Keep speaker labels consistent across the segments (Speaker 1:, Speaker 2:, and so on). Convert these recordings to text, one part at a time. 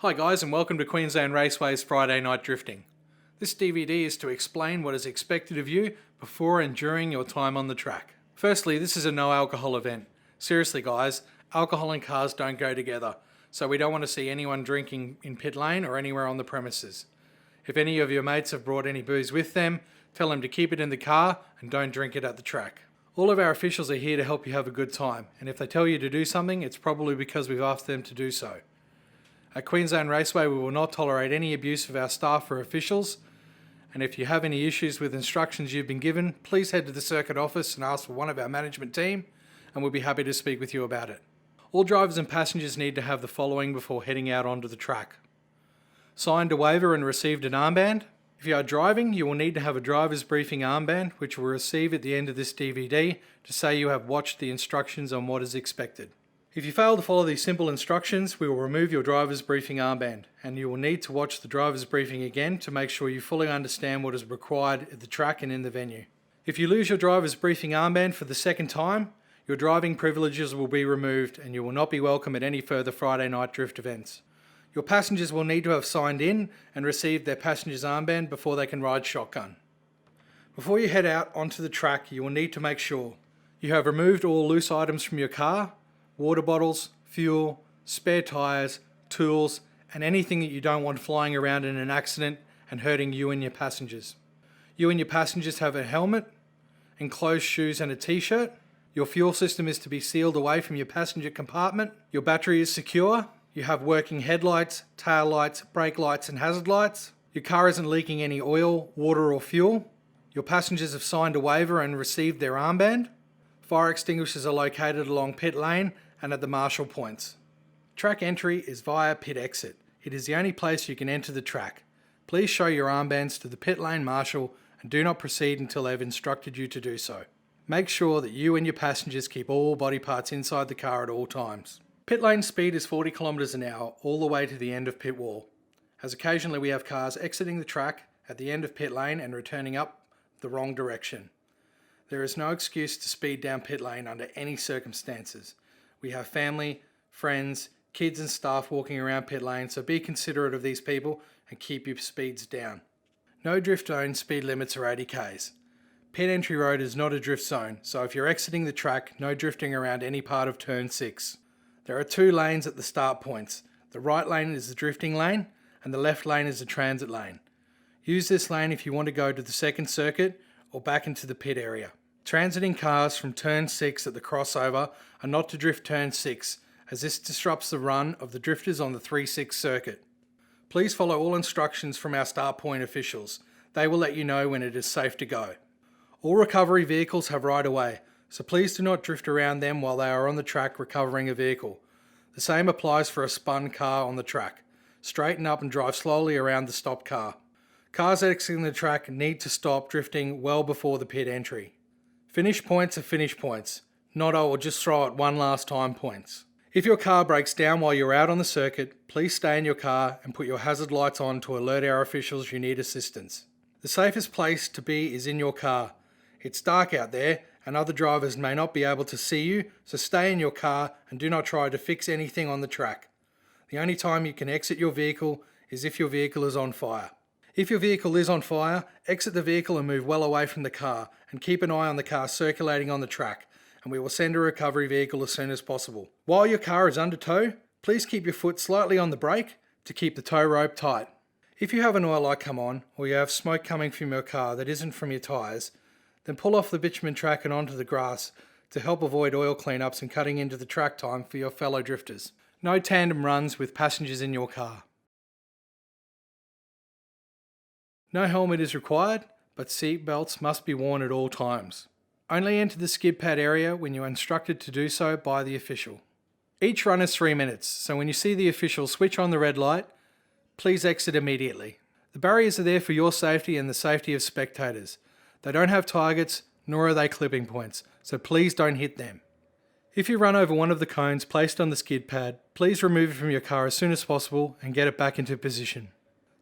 Speaker 1: Hi guys, and welcome to Queensland Raceway's Friday Night Drifting. This DVD is to explain what is expected of you before and during your time on the track. Firstly, this is a no alcohol event. Seriously guys, alcohol and cars don't go together, so we don't want to see anyone drinking in pit lane or anywhere on the premises. If any of your mates have brought any booze with them, tell them to keep it in the car and don't drink it at the track. All of our officials are here to help you have a good time, and if they tell you to do something, it's probably because we've asked them to do so. At Queensland Raceway, we will not tolerate any abuse of our staff or officials, and if you have any issues with instructions you've been given, please head to the circuit office and ask for one of our management team, and we'll be happy to speak with you about it. All drivers and passengers need to have the following before heading out onto the track. Signed a waiver and received an armband. If you are driving, you will need to have a driver's briefing armband, which you will receive at the end of this DVD to say you have watched the instructions on what is expected. If you fail to follow these simple instructions, we will remove your driver's briefing armband, and you will need to watch the driver's briefing again to make sure you fully understand what is required at the track and in the venue. If you lose your driver's briefing armband for the second time, your driving privileges will be removed and you will not be welcome at any further Friday night drift events. Your passengers will need to have signed in and received their passenger's armband before they can ride shotgun. Before you head out onto the track, you will need to make sure you have removed all loose items from your car, water bottles, fuel, spare tyres, tools, and anything that you don't want flying around in an accident and hurting you and your passengers. You and your passengers have a helmet, enclosed shoes and a t-shirt. Your fuel system is to be sealed away from your passenger compartment. Your battery is secure. You have working headlights, tail lights, brake lights and hazard lights. Your car isn't leaking any oil, water or fuel. Your passengers have signed a waiver and received their armband. Fire extinguishers are located along pit lane and at the marshal points. Track entry is via pit exit. It is the only place you can enter the track. Please show your armbands to the pit lane marshal and do not proceed until they've instructed you to do so. Make sure that you and your passengers keep all body parts inside the car at all times. Pit lane speed is 40 km an hour all the way to the end of pit wall, as occasionally we have cars exiting the track at the end of pit lane and returning up the wrong direction. There is no excuse to speed down pit lane under any circumstances. We have family, friends, kids and staff walking around pit lane, so be considerate of these people and keep your speeds down. No drift zone speed limits are 80 km. Pit entry road is not a drift zone, so if you're exiting the track, no drifting around any part of turn 6. There are two lanes at the start points. The right lane is the drifting lane and the left lane is the transit lane. Use this lane if you want to go to the second circuit or back into the pit area. Transiting cars from turn 6 at the crossover are not to drift turn 6, as this disrupts the run of the drifters on the 3-6 circuit. Please follow all instructions from our start point officials. They will let you know when it is safe to go. All recovery vehicles have right of way, so please do not drift around them while they are on the track recovering a vehicle. The same applies for a spun car on the track. Straighten up and drive slowly around the stopped car. Cars exiting the track need to stop drifting well before the pit entry. Finish points are finish points, not "oh, we'll just throw it one last time" points. If your car breaks down while you're out on the circuit, please stay in your car and put your hazard lights on to alert our officials you need assistance. The safest place to be is in your car. It's dark out there and other drivers may not be able to see you, so stay in your car and do not try to fix anything on the track. The only time you can exit your vehicle is if your vehicle is on fire. If your vehicle is on fire, exit the vehicle and move well away from the car and keep an eye on the car circulating on the track, and we will send a recovery vehicle as soon as possible. While your car is under tow, please keep your foot slightly on the brake to keep the tow rope tight. If you have an oil light come on or you have smoke coming from your car that isn't from your tyres, then pull off the bitumen track and onto the grass to help avoid oil cleanups and cutting into the track time for your fellow drifters. No tandem runs with passengers in your car. No helmet is required, but seat belts must be worn at all times. Only enter the skid pad area when you are instructed to do so by the official. Each run is 3 minutes, so when you see the official switch on the red light, please exit immediately. The barriers are there for your safety and the safety of spectators. They don't have targets, nor are they clipping points, so please don't hit them. If you run over one of the cones placed on the skid pad, please remove it from your car as soon as possible and get it back into position.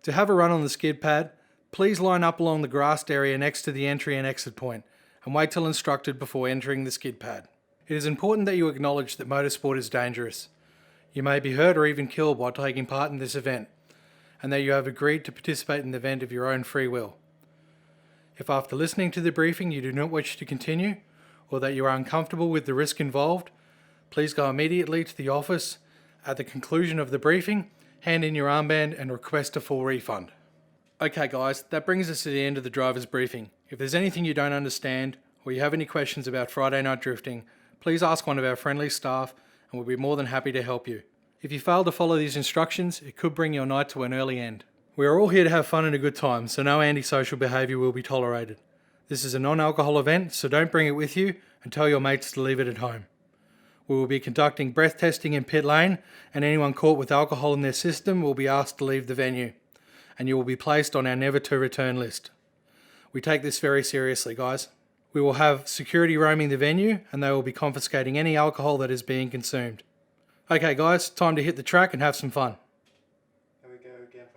Speaker 1: To have a run on the skid pad, please line up along the grassed area next to the entry and exit point and wait till instructed before entering the skid pad. It is important that you acknowledge that motorsport is dangerous. You may be hurt or even killed while taking part in this event, and that you have agreed to participate in the event of your own free will. If after listening to the briefing you do not wish to continue, or that you are uncomfortable with the risk involved, please go immediately to the office at the conclusion of the briefing, hand in your armband and request a full refund. Okay guys, that brings us to the end of the driver's briefing. If there's anything you don't understand, or you have any questions about Friday night drifting, please ask one of our friendly staff and we'll be more than happy to help you. If you fail to follow these instructions, it could bring your night to an early end. We are all here to have fun and a good time, so no antisocial behaviour will be tolerated. This is a non-alcohol event, so don't bring it with you and tell your mates to leave it at home. We will be conducting breath testing in pit lane, and anyone caught with alcohol in their system will be asked to leave the venue, and you will be placed on our never to return list. We take this very seriously, guys. We will have security roaming the venue, and they will be confiscating any alcohol that is being consumed. Okay guys, time to hit the track and have some fun.